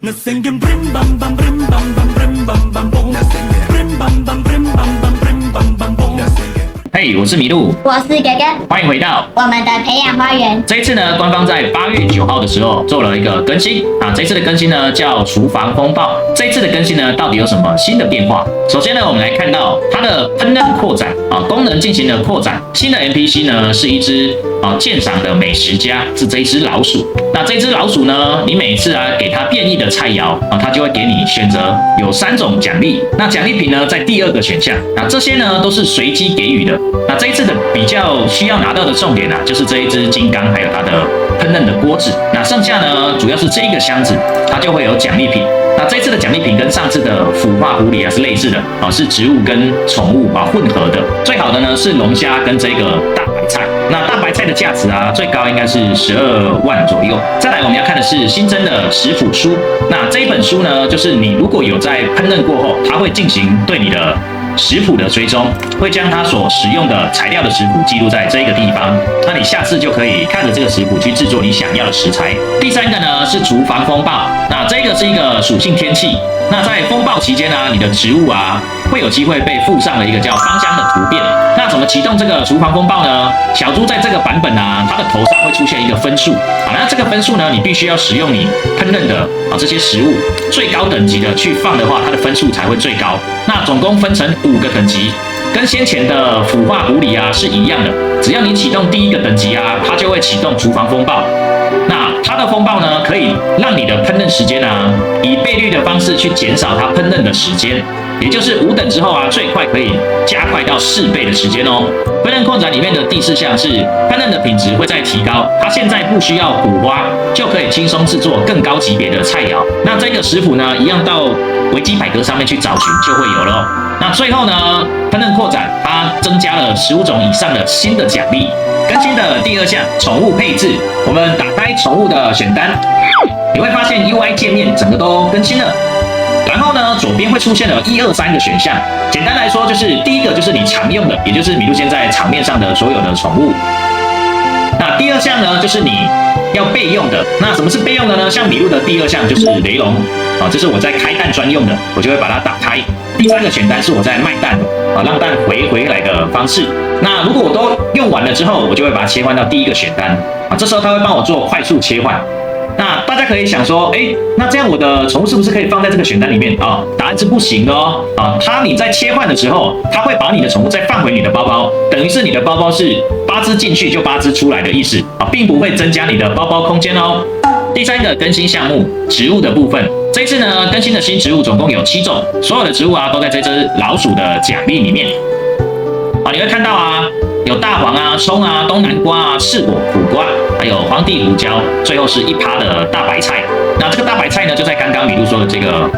Nasingin brim bam bam brim bam bam brim bam bam boom. Brim bam bam brim bam bam brim bam bam boom. 嘿，我是麋鹿，我是哥哥，欢迎回到我们的培养花园。这一次呢，官方在8月9号的时候做了一个更新啊。这一次的更新呢叫厨房风暴。这一次的更新呢，到底有什么新的变化？首先呢，我们来看到它的烹饪扩展啊，功能进行了扩展。新的 NPC 呢是一只鉴赏的美食家，是这一只老鼠。那这只老鼠呢，你每次给它变异的菜肴啊，它就会给你选择有3种奖励。那奖励品呢，在第2个选项。那这些呢都是随机给予的。那这一次的比较需要拿到的重点就是这一只金刚，还有它的烹饪的锅子。那剩下呢，主要是这一个箱子，它就会有奖励品。那这次的奖励品跟上次的腐化狐狸是类似的是植物跟宠物混合的。最好的呢是龙虾跟这个大白菜。那大白菜的价值最高应该是12万左右。再来我们要看的是新增的食谱书。那这一本书呢，就是你如果有在烹饪过后，它会进行对你的食谱的追踪，会将它所使用的材料的食谱记录在这个地方。那你下次就可以看着这个食谱去制作你想要的食材。第3个呢是厨房风暴。那这个是一个属性天气。那在风暴期间你的植物会有机会被附上了一个叫芳香的突变。那怎么启动这个厨房风暴呢？小猪在这个版本它的头上会出现一个分数。那这个分数呢，你必须要使用你烹饪的这些食物最高等级的去放的话，它的分数才会最高。那总共分成5个等级，跟先前的腐化狐狸是一样的。只要你启动第1个等级它就会启动厨房风暴。那它的风暴呢，可以让你的烹饪时间以倍率的方式去减少它烹饪的时间，也就是5等之后最快可以加快到4倍的时间哦。烹饪扩展里面的第4项是烹饪的品质会再提高，它现在不需要苦花就可以轻松制作更高级别的菜肴。那这个食谱呢，一样到维基百科上面去找寻就会有了。那最后呢，烹饪扩展它增加了15种以上的新的奖励。更新的第2项宠物配置，我们打开宠物的选单，你会发现 UI 界面整个都更新了。然后呢，左边会出现了1、2、3个选项。简单来说，就是第1个就是你常用的，也就是麋鹿现在场面上的所有的宠物。那第2项呢，就是你要备用的。那什么是备用的呢？像麋鹿的第2项就是雷龙这是我在开蛋专用的，我就会把它打开。第3个选单是我在卖蛋的让蛋回来的方式。那如果我都用完了之后，我就会把它切换到第1个选单这时候它会帮我做快速切换。那大家可以想说，那这样我的宠物是不是可以放在这个选单里面答案是不行的你在切换的时候，它会把你的宠物再放回你的包包，等于是你的包包是8只进去就8只出来的意思并不会增加你的包包空间哦。第3个更新项目，植物的部分。这一次呢，更新的新植物总共有7种，所有的植物都在这只老鼠的奖励里面你会看到有大黄葱东南瓜赤果、苦瓜，还有荒地胡椒，最后是1%的大白菜。那这个大白菜呢，就在刚刚麋鹿说的这个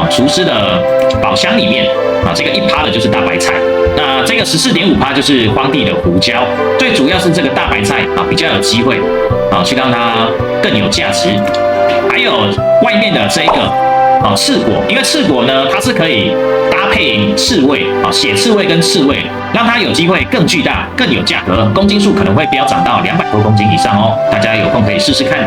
厨师的宝箱里面这个1%的就是大白菜。那这个14.5%就是荒地的胡椒。最主要是这个大白菜比较有机会去让它更有价值。还有外面的这一个赤果，因为赤果呢，它是可以搭配刺猬血刺猬跟刺猬，让它有机会更巨大、更有价格，公斤数可能会飙涨到200多公斤以上哦。大家有空可以试试看。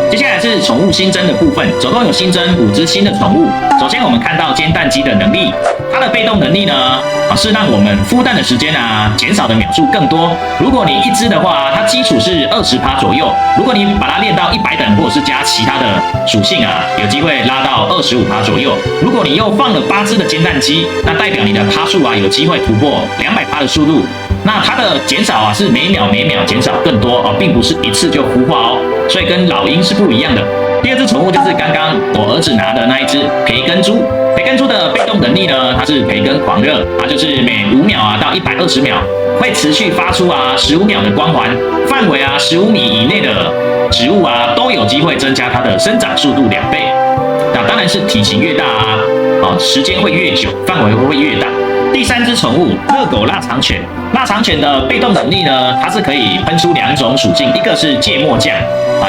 接下来是宠物新增的部分，总共有新增5只新的宠物。首先我们看到煎蛋鸡的能力，它的被动能力呢是让我们孵蛋的时间减少的秒数更多。如果你1只的话，它基础是20%左右，如果你把它练到100等，或者是加其他的属性有机会拉到25%左右。如果你又放了8只的煎蛋鸡，那代表你的趴数有机会突破200%的速度。那它的减少是每秒减少更多并不是一次就孵化所以跟老鹰是不一样的。第2只宠物就是刚刚我儿子拿的那一只培根猪。培根猪的被动能力呢，它是培根狂热，它就是每5秒到120秒会持续发出15秒的光环，范围15米以内的植物都有机会增加它的生长速度2倍。那当然是体型越大时间会越久，范围会越大。第3只宠物热狗腊肠犬，腊肠犬的被动能力呢，它是可以喷出2种属性，一个是芥末酱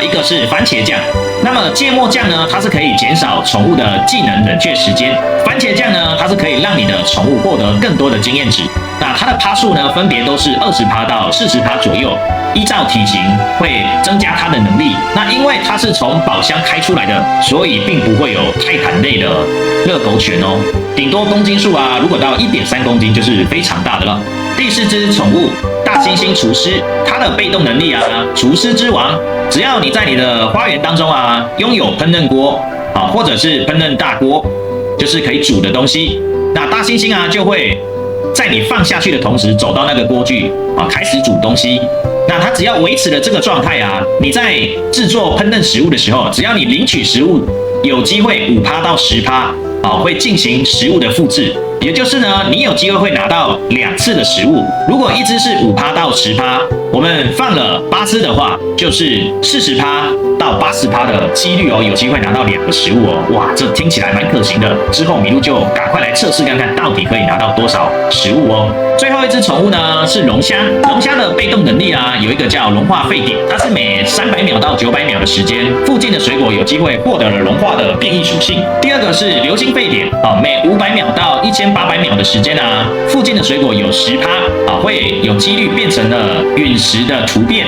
一个是番茄酱。那么芥末酱呢，它是可以减少宠物的技能冷却时间；番茄酱呢，它是可以让你的宠物获得更多的经验值。那它的趴数呢，分别都是20%到40%左右，依照体型会增加它的能力。那因为它是从宝箱开出来的，所以并不会有泰坦类的热狗犬哦，顶多公斤数如果到1.3公斤就是非常大的了。第4只宠物大猩猩厨师，它的被动能力厨师之王，只要你在你的花园当中拥有烹饪锅或者是烹饪大锅，就是可以煮的东西，那大猩猩就会在你放下去的同时走到那个锅具开始煮东西。那它只要维持了这个状态你在制作烹饪食物的时候，只要你领取食物有机会5%到10%会进行食物的复制，也就是呢，你有机会会拿到2次的食物。如果一只是5%到10%，我们放了8只的话，就是40%到80%的几率有机会拿到2个食物哇，这听起来蛮可行的。之后麋鹿就赶快来测试看看，到底可以拿到多少食物最后一只宠物呢是龙虾，龙虾的被动能力有一个叫融化沸点，它是每300秒到900秒的时间，附近的水果有机会获得了融化的变异属性。第二个是流星沸点每500秒到1800秒的时间附近的水果有10%会有几率变成了陨石的突变。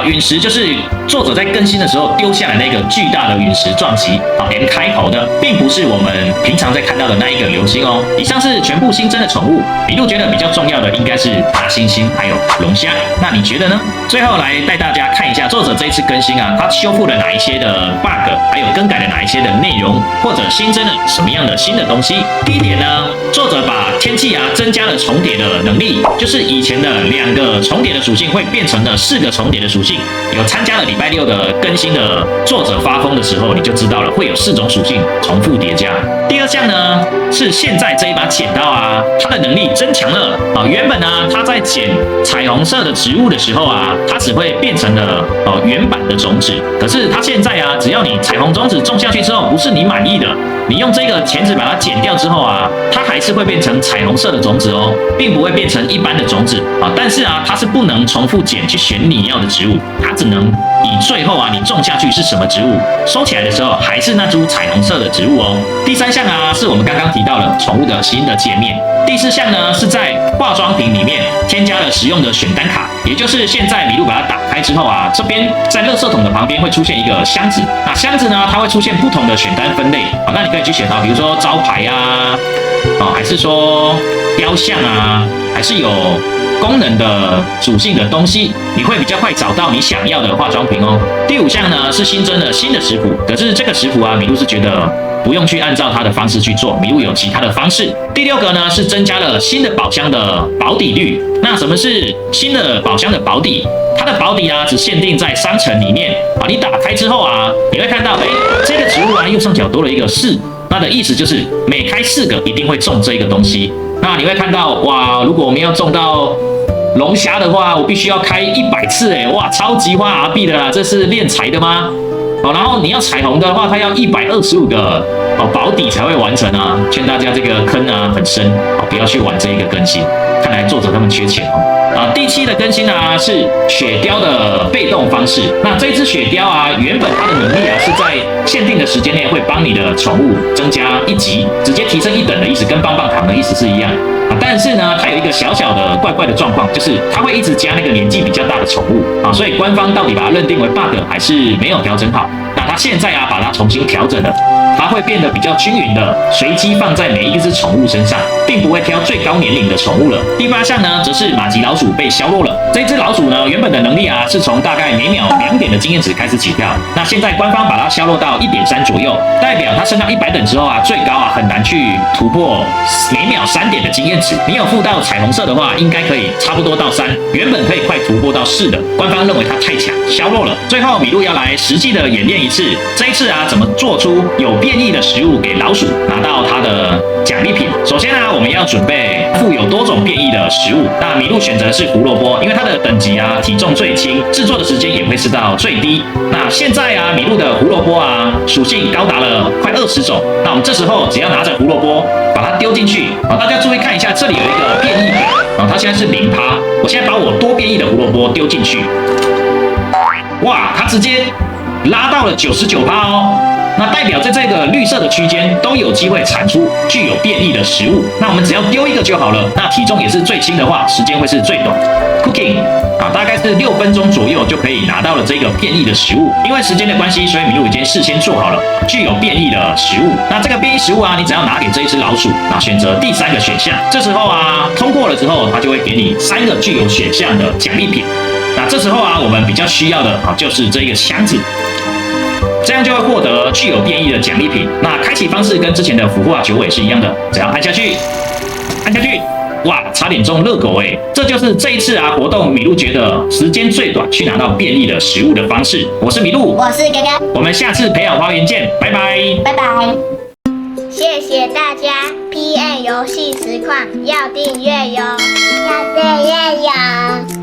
陨石就是作者在更新的时候丢下来那个巨大的陨石撞击，M 开头的，并不是我们平常在看到的那一个流星以上是全部新增的宠物，麋鹿觉得比较重要的应该是大猩猩还有龙虾，那你觉得呢？最后来带大家看一下作者这一次更新它修复了哪一些的 bug， 还有更改了哪一些的内容，或者新增了什么样的新的东西。第一点呢，作者把天气增加了重叠的能力，就是以前的2个重叠的属性会变成了4个重叠的属性。有参加了礼拜6的更新的作者发疯的时候，你就知道了会有4种属性重复叠加。第二项呢，是现在这一把剪刀它的能力增强了原本它在剪彩虹色的植物的时候它只会变成了原版的种子，可是它现在只要你彩虹种子种下去之后不是你满意的，你用这个钳子把它剪掉之后它还是会变成彩虹色的种子并不会变成一般的种子但是它是不能重复剪去选你要的植物，它只能以最后你种下去是什么植物，收起来的时候还是那株彩虹色的植物第3项是我们刚刚提到了宠物的新的界面。第4项呢，是在化妆品里面添加了实用的选单卡，也就是现在麋鹿把它打开之后这边在垃圾桶的旁边会出现一个箱子，那箱子呢，它会出现不同的选单分类那你可以去选比如说招牌还是说雕像还是有功能的属性的东西，你会比较快找到你想要的化妆品第5项呢，是新增了新的食谱，可是这个食谱麋鹿是觉得不用去按照它的方式去做，麋鹿有其他的方式。第6个呢，是增加了新的宝箱的保底率。那什么是新的宝箱的保底？它的保底只限定在商城里面你打开之后你会看到这个植物右上角多了一个4，那的意思就是每开4个一定会中这个东西。那你会看到哇，如果我们要中到龙虾的话，我必须要开100次哇，超级花 RB 的啦，这是敛财的吗？然后你要彩虹的话，它要125个保底才会完成劝大家这个坑很深不要去玩这一个更新，看来作者他们缺钱第7的更新是雪貂的被动方式。那这只雪貂原本它的能力是在限定的时间内会帮你的宠物增加1级，直接提升1等的意思，跟棒棒糖的意思是一样但是呢，它有一个小小的怪怪的状况，就是它会一直加那个年纪比较大的宠物所以官方到底把它认定为 bug 还是没有调整好。那它现在把它重新调整了，它会变得比较均匀的，随机放在每一只宠物身上，并不会挑最高年龄的宠物了。第8项呢，则是马吉老鼠被削弱了。这只老鼠呢，原本的能力是从大概每秒2点的经验值开始起跳，那现在官方把它削弱到1.3左右，代表它升到100等之后最高很难去突破每秒3点的经验值。你有附到彩虹色的话，应该可以差不多到3，原本可以快突破到4的，官方认为它太强，削弱了。最后麋鹿要来实际的演练一次是这一次啊，怎么做出有变异的食物给老鼠拿到它的奖励品。首先呢，我们要准备附有多种变异的食物。那麋鹿选择的是胡萝卜，因为它的等级啊，体重最轻，制作的时间也会是到最低。那现在啊，麋鹿的胡萝卜啊，属性高达了快20种。那我们这时候只要拿着胡萝卜，把它丢进去。好，大家注意看一下，这里有一个变异表，它现在是0%。我现在把我多变异的胡萝卜丢进去，哇，它直接拉到了99%哦。那代表在这个绿色的区间都有机会产出具有变异的食物。那我们只要丢一个就好了。那体重也是最轻的话，时间会是最短。Cooking 啊，大概是6分钟左右就可以拿到了这个变异的食物。因为时间的关系，所以麋鹿已经事先做好了具有变异的食物。那这个变异食物啊，你只要拿给这一只老鼠，选择第3个选项。这时候啊，通过了之后，它就会给你3个具有选项的奖励品。那这时候啊，我们比较需要的就是这个箱子。这样就会获得具有变异的奖励品。那开启方式跟之前的孵化9尾是一样的，只要按下去，哇，差点中热狗哎！这就是这一次啊活动麋鹿觉得时间最短去拿到变异的食物的方式。我是麋鹿，我是哥哥，我们下次培养花园见，拜拜，拜拜。谢谢大家 ，PM 游戏实况要订阅哟，要订阅哟。